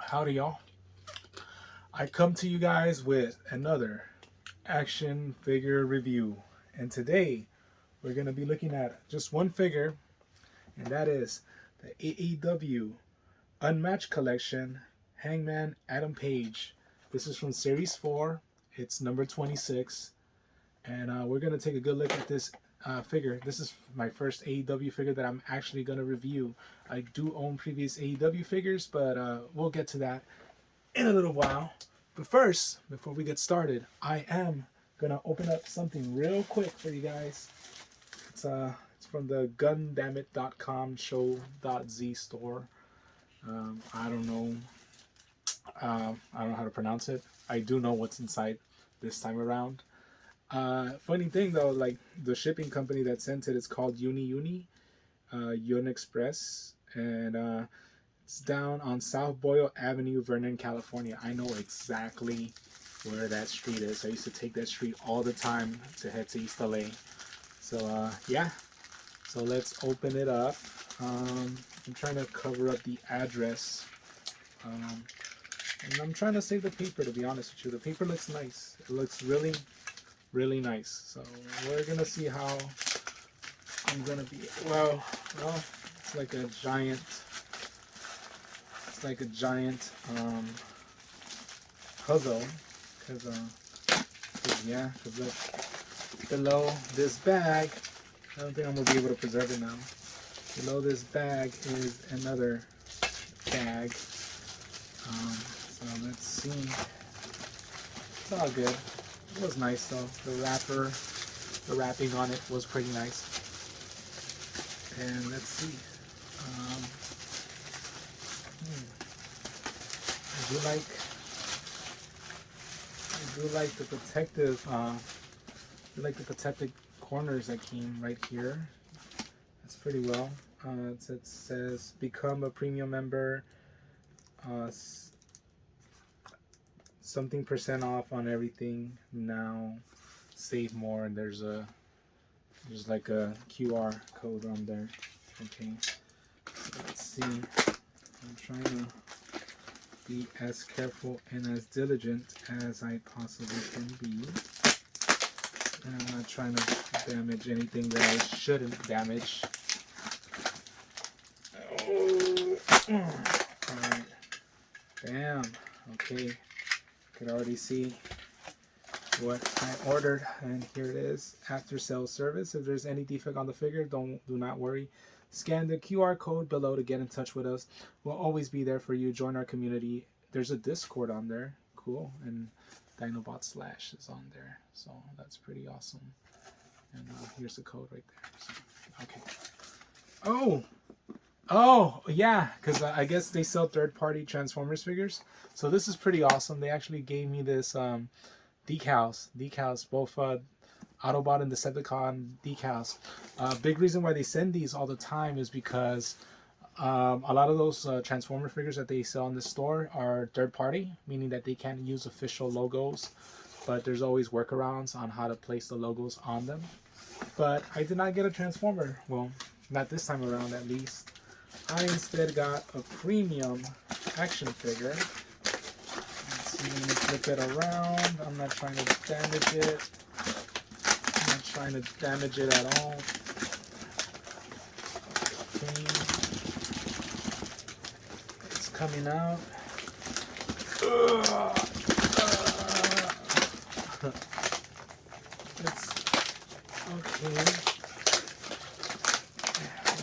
Howdy, y'all. I come to you guys with another action figure review. And today we're going to be looking at just one figure, and that is the AEW Unmatched Collection Hangman Adam Page. This is from Series 4. It's number 26. And we're going to take a good look at this figure. This is my first AEW figure that I'm actually going to review. I do own previous AEW figures, but we'll get to that in a little while. But first, before we get started, I am going to open up something real quick for you guys. It's from the gundammit.com show.z store. I don't know how to pronounce it. I do know what's inside this time around. Funny thing though, like the shipping company that sent it is called Yun Express, and it's down on South Boyle Avenue, Vernon, California. I know exactly where that street is. I used to take that street all the time to head to East LA. So yeah, so let's open it up. I'm trying to cover up the address, and I'm trying to save the paper, to be honest with you. The paper looks nice. It looks really nice. So we're gonna see how I'm gonna be. Well, it's like a giant puzzle, because look, below this bag, I don't think I'm gonna be able to preserve it now. Below this bag is another bag. So let's see. It's all good. It was nice though. The wrapping on it was pretty nice. And let's see. I do like the protective. Corners that came right here. That's pretty well. It says become a premium member. Something % off on everything now. Save more, and there's like a QR code on there. Okay, so let's see. I'm trying to be as careful and as diligent as I possibly can be. And I'm not trying to damage anything that I shouldn't damage. Oh, alright. Damn. Okay. Could already see what I ordered, and here it is. After sales service. If there's any defect on the figure, do not worry. Scan the QR code below to get in touch with us. We'll always be there for you. Join our community. There's a Discord on there. Cool. And Dinobot Slash is on there. So that's pretty awesome. And here's the code right there. So, okay. Oh, yeah. Because I guess they sell third-party Transformers figures. So this is pretty awesome. They actually gave me this decals, both Autobot and Decepticon decals. Big reason why they send these all the time is because a lot of those Transformer figures that they sell in the store are third party, meaning that they can't use official logos, but there's always workarounds on how to place the logos on them. But I did not get a Transformer. Well, not this time around at least. I instead got a premium action figure. Let's see, let me flip it around. I'm not trying to damage it. At all. Okay. It's coming out. It's okay.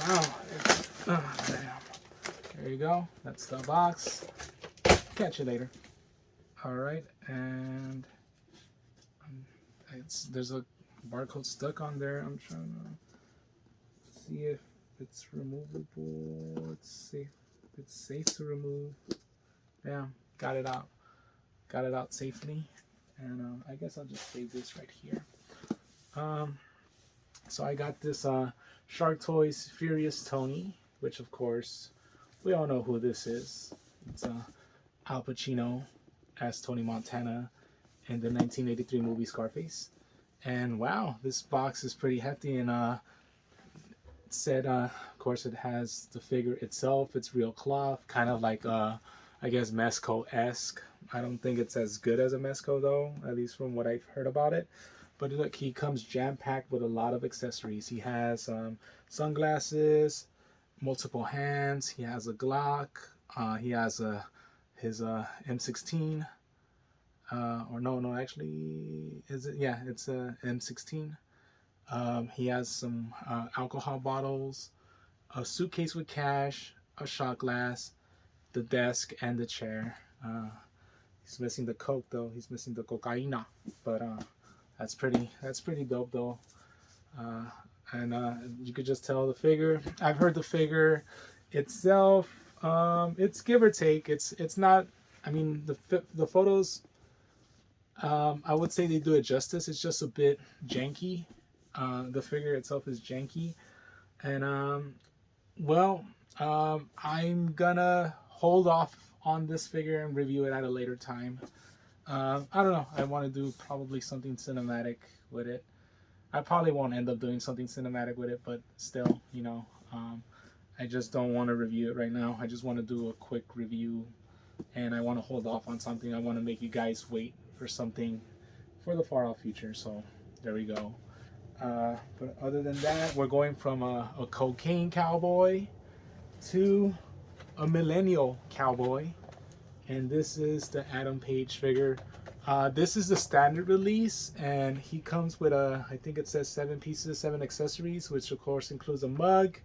Wow. Damn. There you go. That's the box. Catch you later. Alright, and there's a barcode stuck on there. I'm trying to see if it's removable. It's safe to remove. Yeah, got it out safely. And I guess I'll just save this right here. So I got this Shark Toys Furious Tony, which of course we all know who this is. It's Al Pacino as Tony Montana in the 1983 movie Scarface. And wow, this box is pretty hefty, and it said of course it has the figure itself. It's real cloth, kind of like I guess Mezco-esque. I don't think it's as good as a Mezco though, at least from what I've heard about it. But look, he comes jam-packed with a lot of accessories. He has sunglasses, multiple hands. He has a Glock. He has his M16. Or no, actually, is it? Yeah, it's a M16. He has some alcohol bottles, a suitcase with cash, a shot glass, the desk, and the chair. He's missing the coke though. He's missing the cocaina, but that's pretty dope though. And you could just tell the figure. I've heard the figure itself. It's give or take. It's not. I mean, the photos. I would say they do it justice. It's just a bit janky. The figure itself is janky, and I'm gonna hold off on this figure and review it at a later time. I don't know. I want to do probably something cinematic with it. I probably won't end up doing something cinematic with it, but still, I just don't want to review it right now. I just want to do a quick review, and I want to hold off on something. I want to make you guys wait for something for the far off future. So there we go. But other than that, we're going from a cocaine cowboy to a millennial cowboy, and this is the Adam Page figure. This is the standard release, and he comes with I think it says 7 pieces, 7 accessories, which of course includes a mug,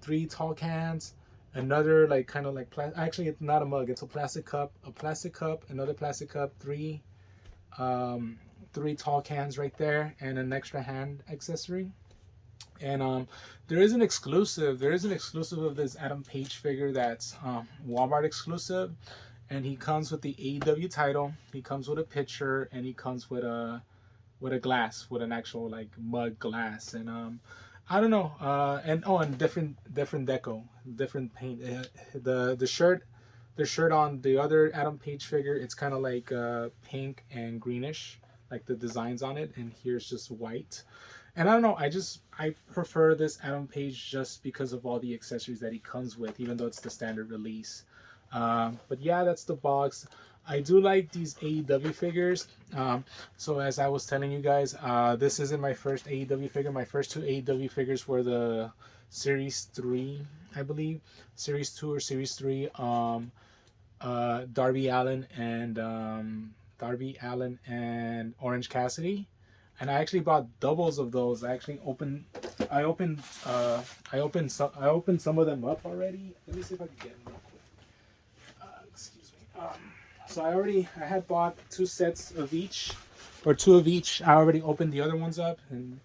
3 tall cans, another actually it's not a mug, it's a plastic cup, another plastic cup, 3 tall cans right there, and an extra hand accessory. And there is an exclusive of this Adam Page figure that's Walmart exclusive, and he comes with the AEW title, he comes with a picture, and he comes with a glass, with an actual like mug glass. And I don't know, and different deco, different paint. The shirt on the other Adam Page figure, it's kind of like pink and greenish, like the designs on it, and here's just white. And I don't know, I prefer this Adam Page just because of all the accessories that he comes with, even though it's the standard release. But yeah, that's the box. I do like these AEW figures. So as I was telling you guys, this isn't my first AEW figure. My first 2 AEW figures were the Series 3, I believe. Series 2 or Series 3. Darby Allin and Orange Cassidy. And I actually bought doubles of those. I opened some of them up already. Let me see if I can get them real quick. Excuse me. So I had bought 2 sets of each, or 2 of each. I already opened the other ones up, and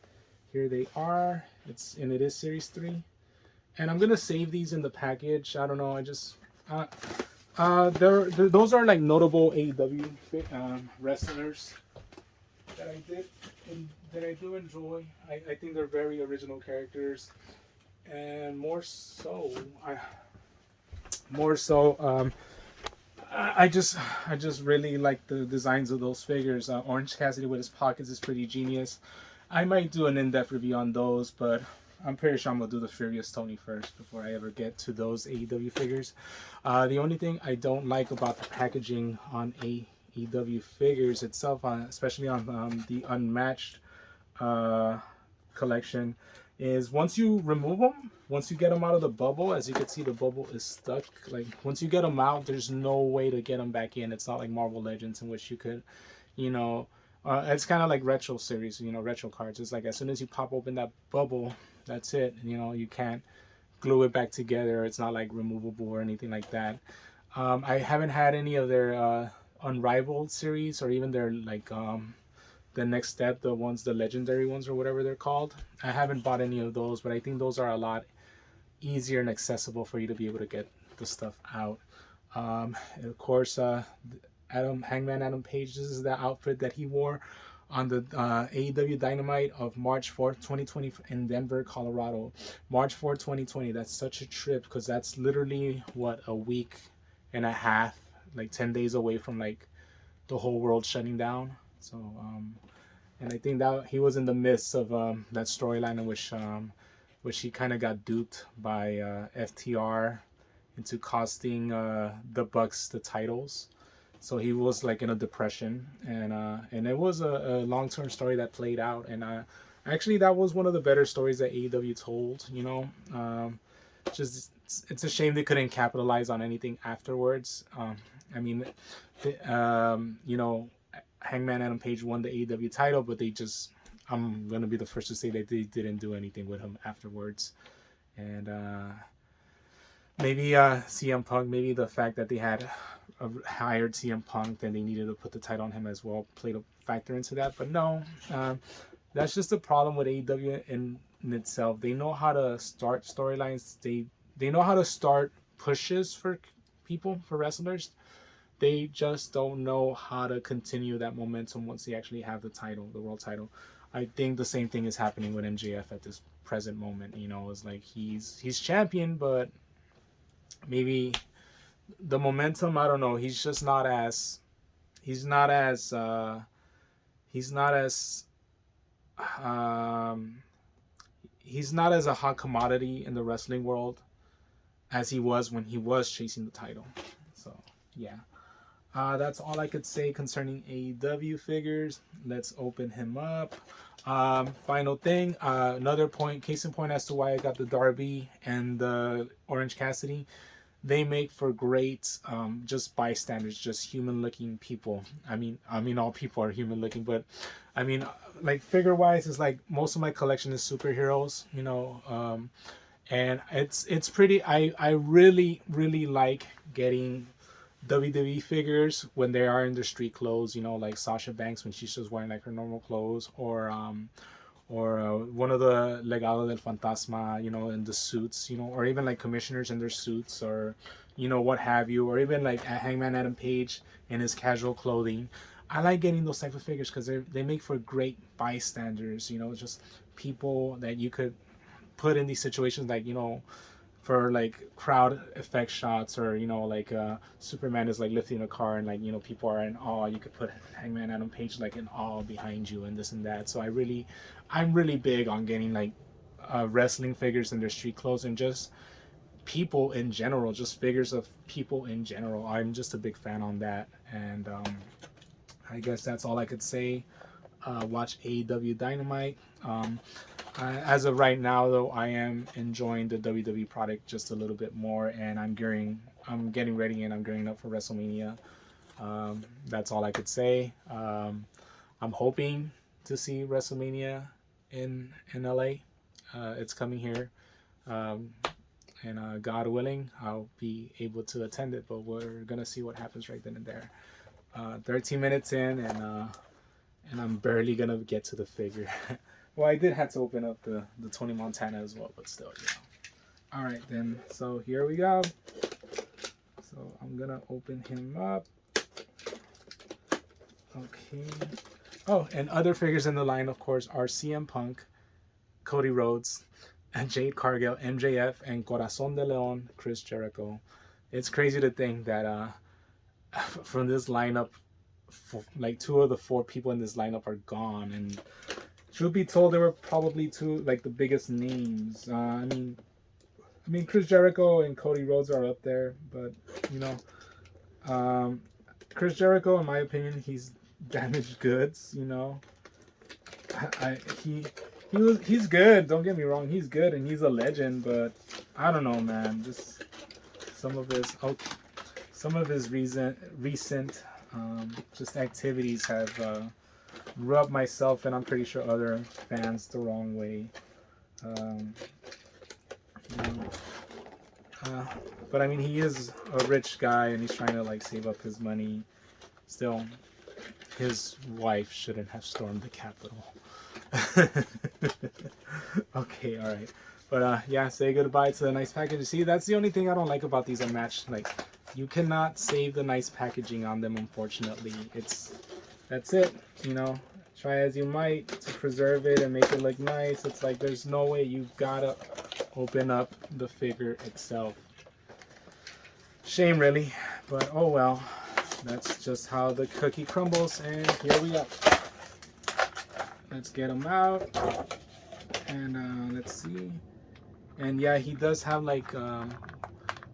here they are. It is Series 3, and I'm gonna save these in the package. I don't know. Those are like notable AEW wrestlers that I do enjoy. I think they're very original characters, and more so, I just really like the designs of those figures. Orange Cassidy with his pockets is pretty genius. I might do an in-depth review on those, but I'm pretty sure I'm gonna do the Furious Tony first before I ever get to those AEW figures. The only thing I don't like about the packaging on AEW figures itself, especially on the Unmatched collection, is once you remove them, once you get them out of the bubble, as you can see, the bubble is stuck. Like once you get them out, there's no way to get them back in. It's not like Marvel Legends, in which you could, it's kind of like retro series, retro cards. It's like as soon as you pop open that bubble, that's it. You can't glue it back together. It's not like removable or anything like that. I haven't had any of their Unrivaled series, or even their the next step, the legendary ones or whatever they're called. I haven't bought any of those, but I think those are a lot easier and accessible for you to be able to get the stuff out. And of course, Hangman Adam Page, this is the outfit that he wore on the AEW Dynamite of March 4th, 2020 in Denver, Colorado. March 4th, 2020. That's such a trip, because that's literally, a week and a half, like 10 days away from like the whole world shutting down. So, and I think that he was in the midst of that storyline in which he kind of got duped by FTR into costing the Bucks the titles. So he was like in a depression, and it was a long-term story that played out. And actually, that was one of the better stories that AEW told. Just it's a shame they couldn't capitalize on anything afterwards. I mean, Hangman Adam Page won the AEW title, but I'm gonna be the first to say that they didn't do anything with him afterwards. And maybe CM Punk, maybe the fact that they had hired CM Punk, then they needed to put the title on him as well, played a factor into that. But no, that's just the problem with AEW in itself. They know how to start storylines. They know how to start pushes for people, for wrestlers. They just don't know how to continue that momentum once they actually have the title, the world title. I think the same thing is happening with MJF at this present moment. It's like he's champion, but maybe the momentum, I don't know. He's not as a hot commodity in the wrestling world as he was when he was chasing the title. So yeah. That's all I could say concerning AEW figures. Let's open him up. Final thing, another point, case in point as to why I got the Darby and the Orange Cassidy. They make for great just bystanders, just human-looking people. I mean, all people are human-looking, but I mean, like figure-wise, it's like most of my collection is superheroes, and it's pretty. I really like getting WWE figures when they are in their street clothes, like Sasha Banks when she's just wearing like her normal clothes, or one of the Legado del Fantasma, in the suits, or even like commissioners in their suits, or what have you, or even like Hangman Adam Page in his casual clothing. I like getting those type of figures because they make for great bystanders, just people that you could put in these situations, like for like crowd effect shots, or like Superman is like lifting a car and like people are in awe. You could put Hangman Adam Page like in awe behind you and this and that. So I'm really big on getting like wrestling figures in their street clothes, and just people in general, just figures of people in general. I'm just a big fan on that. And I guess that's all I could say. Watch AEW Dynamite. As of right now, though, I am enjoying the WWE product just a little bit more, and I'm getting ready, and I'm gearing up for WrestleMania. That's all I could say. I'm hoping to see WrestleMania in LA. It's coming here, and God willing, I'll be able to attend it. But we're gonna see what happens right then and there. 13 minutes in, and I'm barely gonna get to the figure. Well, I did have to open up the Tony Montana as well, but still, All right, then. So here we go. So I'm gonna open him up. Okay. Oh, and other figures in the line, of course, are CM Punk, Cody Rhodes, and Jade Cargill, MJF, and Corazon de Leon, Chris Jericho. It's crazy to think that from this lineup, like 2 of the 4 people in this lineup are gone, and truth be told, they were probably 2 like the biggest names. I mean, Chris Jericho and Cody Rhodes are up there, but Chris Jericho, in my opinion, he's damaged goods. He's good. Don't get me wrong, he's good and he's a legend, but I don't know, man. Just some of his recent just activities have rubbed myself, and I'm pretty sure other fans, the wrong way. But I mean, he is a rich guy and he's trying to like save up his money. Still, his wife shouldn't have stormed the Capitol. Okay, all right. But yeah, say goodbye to the nice packaging. See, that's the only thing I don't like about these unmatched. Like, you cannot save the nice packaging on them, unfortunately. That's it, Try as you might to preserve it and make it look nice. It's like there's no way. You've gotta open up the figure itself. Shame, really, but oh well. That's just how the cookie crumbles, and here we go. Let's get him out, and let's see. And yeah, he does have like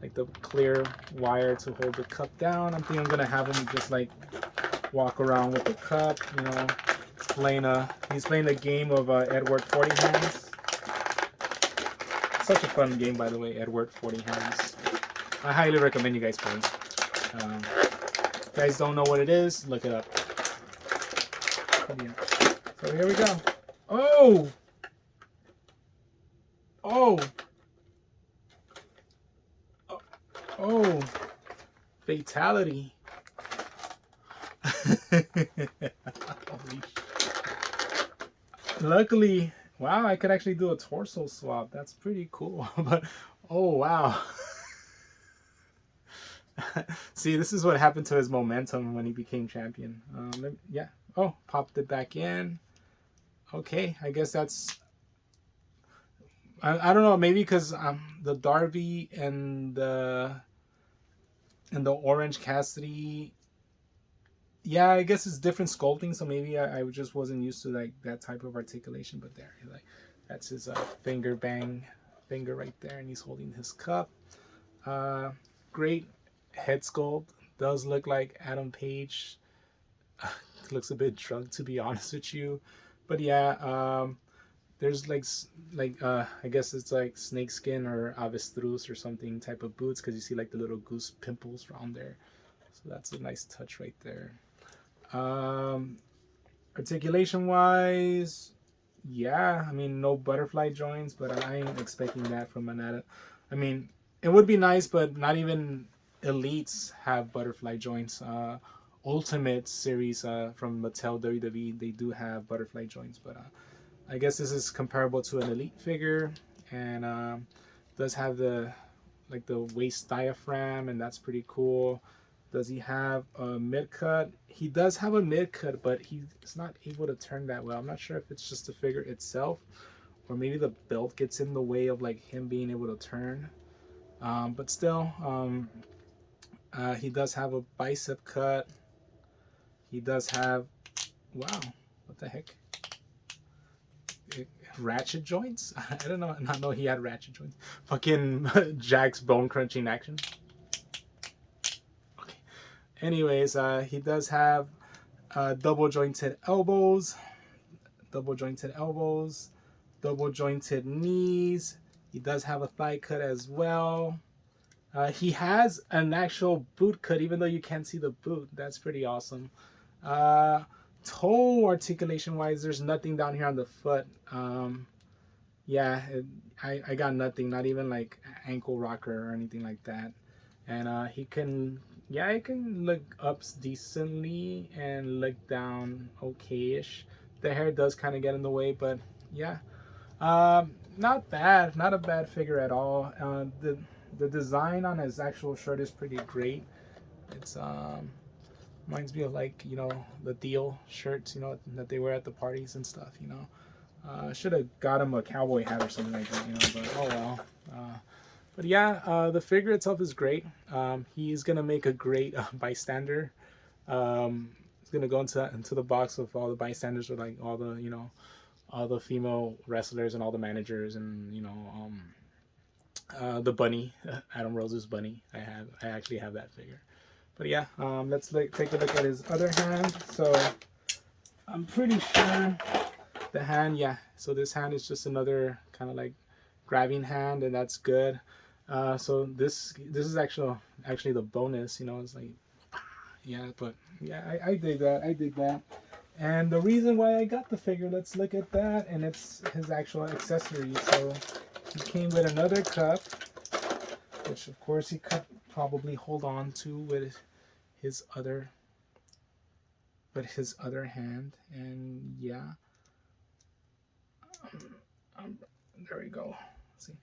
like the clear wire to hold the cup down. I think I'm gonna have him just like walk around with the cup, you know, he's playing a game of Edward 40 Hands. Such a fun game, by the way, Edward 40 Hands. I highly recommend you guys play. If you guys don't know what it is, look it up. Yeah. So here we go. Oh! Oh! Oh! Fatality. Luckily, wow, I could actually do a torso swap. That's pretty cool. But oh wow. See, this is what happened to his momentum when he became champion. Yeah. Oh, popped it back in. Okay, I guess that's. I don't know. Maybe because the Darby and the Orange Cassidy. Yeah, I guess it's different sculpting, so maybe I just wasn't used to like that type of articulation. But there, like that's his finger right there, and he's holding his cup. Great head sculpt. Does look like Adam Page. Looks a bit drunk, to be honest with you, but yeah. There's like I guess it's like snakeskin or avestruz or something type of boots, because you see like the little goose pimples around there. So that's a nice touch right there. Articulation wise, yeah, I mean, no butterfly joints, but I ain't expecting that from an I mean, it would be nice, but not even elites have butterfly joints. Ultimate series from Mattel WWE, they do have butterfly joints, but I guess this is comparable to an elite figure, and does have the waist diaphragm, and that's pretty cool. Does he have a mid cut? He does have a mid cut, but he's not able to turn that well. I'm not sure if it's just the figure itself, or maybe the belt gets in the way of like him being able to turn. But still, he does have a bicep cut. He does have, wow, what the heck? Ratchet joints? I don't know. Not know he had ratchet joints. Fucking Jack's bone crunching action. Okay. Anyways, he does have double jointed elbows, double jointed knees. He does have a thigh cut as well. He has an actual boot cut, even though you can't see the boot. That's pretty awesome. Toe articulation wise, there's nothing down here on the foot. Yeah, I got nothing, not even like ankle rocker or anything like that. And he can look up decently and look down okay-ish. The hair does kind of get in the way, but yeah, not bad, not a bad figure at all. The design on his actual shirt is pretty great. It's reminds me of, like, you know, the deal shirts, you know, that they wear at the parties and stuff, you know. Should have got him a cowboy hat or something like that, you know, but oh well. But yeah, the figure itself is great. He's gonna make a great bystander. He's gonna go into the box with all the bystanders, with like all the, you know, all the female wrestlers and all the managers, and you know, the bunny, Adam Rose's bunny. I actually have that figure. But yeah, let's take a look at his other hand. So I'm pretty sure the hand, yeah. So this hand is just another kind of like grabbing hand, and that's good. So this is actually the bonus. You know, it's like, yeah. But yeah, I dig that. I dig that. And the reason why I got the figure, let's look at that, and it's his actual accessory. So he came with another cup, which of course he could probably hold on to with his other hand. And yeah, there we go. See,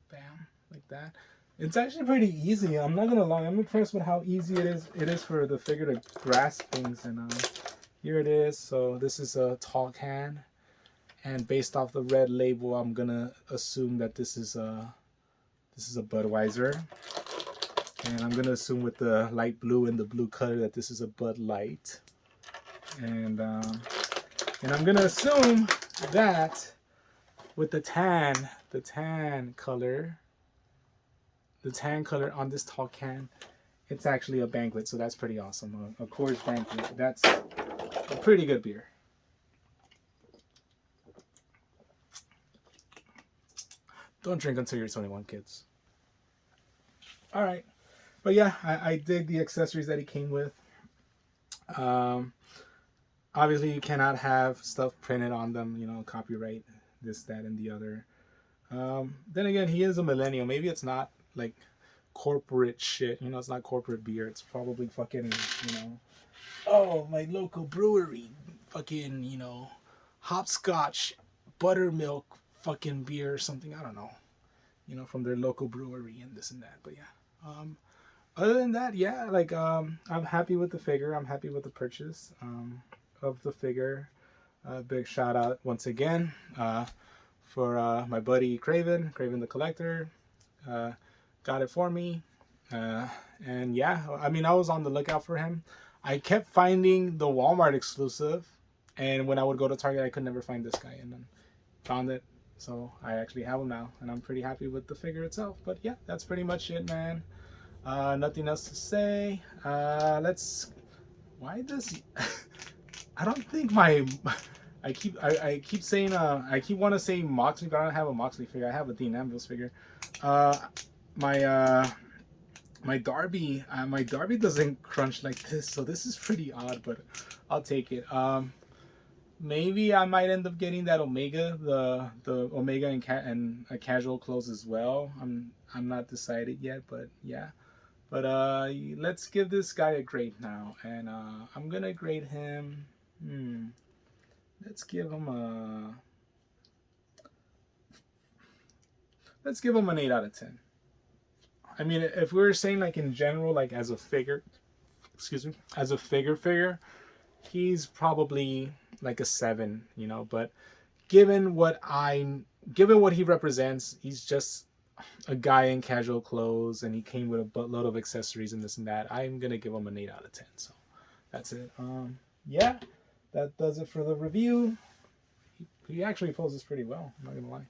bam, like that. It's actually pretty easy. I'm not gonna lie, I'm impressed with how easy it is for the figure to grasp things. And here it is. So this is a tall can, and based off the red label, I'm gonna assume that this is a Budweiser. And I'm gonna assume with the light blue and the blue color that this is a Bud Light. And I'm gonna assume that with the tan color, the tan color on this tall can, it's actually a banquet, so that's pretty awesome. A Coors Banquet. That's a pretty good beer. Don't drink until you're 21, kids. All right. But yeah, I dig the accessories that he came with. Obviously, you cannot have stuff printed on them, you know, copyright, this, that, and the other. Then again, he is a millennial. Maybe it's not like corporate shit. You know, it's not corporate beer. It's probably fucking, you know, oh, my local brewery, fucking, you know, hopscotch, buttermilk, fucking beer or something. I don't know. You know, from their local brewery and this and that. But yeah. Other than that, yeah, like, I'm happy with the figure. I'm happy with the purchase of the figure. Big shout out once again for my buddy Craven the Collector. Got it for me. And yeah, I mean, I was on the lookout for him. I kept finding the Walmart exclusive. And when I would go to Target, I could never find this guy. And then found it. So I actually have him now. And I'm pretty happy with the figure itself. But yeah, that's pretty much it, man. Nothing else to say. Why does I don't think my I keep saying I keep want to say Moxley, but I don't have a Moxley figure. I have a Dean Ambrose figure. My Darby doesn't crunch like this, so this is pretty odd, but I'll take it. Maybe I might end up getting that Omega, the Omega and a casual clothes as well. I'm not decided yet, but yeah. But let's give this guy a grade now, and I'm gonna grade him. Let's give him an 8 out of 10. I mean, if we were saying like in general, like as a figure, as a figure, he's probably like a 7, you know. But given what he represents, he's just a guy in casual clothes, and he came with a buttload of accessories and this and that. I'm gonna give him an 8 out of 10. So that's it. Yeah, that does it for the review. He actually poses pretty well, I'm not gonna lie.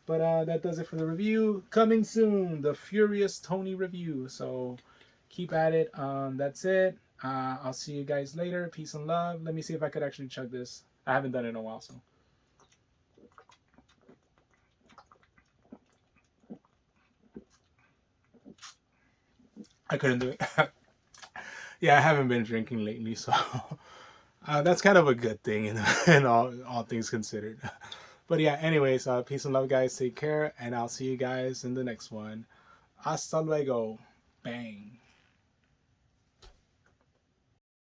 But that does it for the review. Coming soon, the Furious Tony review. So keep at it. That's it. I'll see you guys later. Peace and love. Let me see if I could actually chug this. I haven't done it in a while, so. I couldn't do it. Yeah, I haven't been drinking lately, so that's kind of a good thing in all things considered. But yeah, anyways, peace and love, guys. Take care, and I'll see you guys in the next one. Hasta luego. Bang.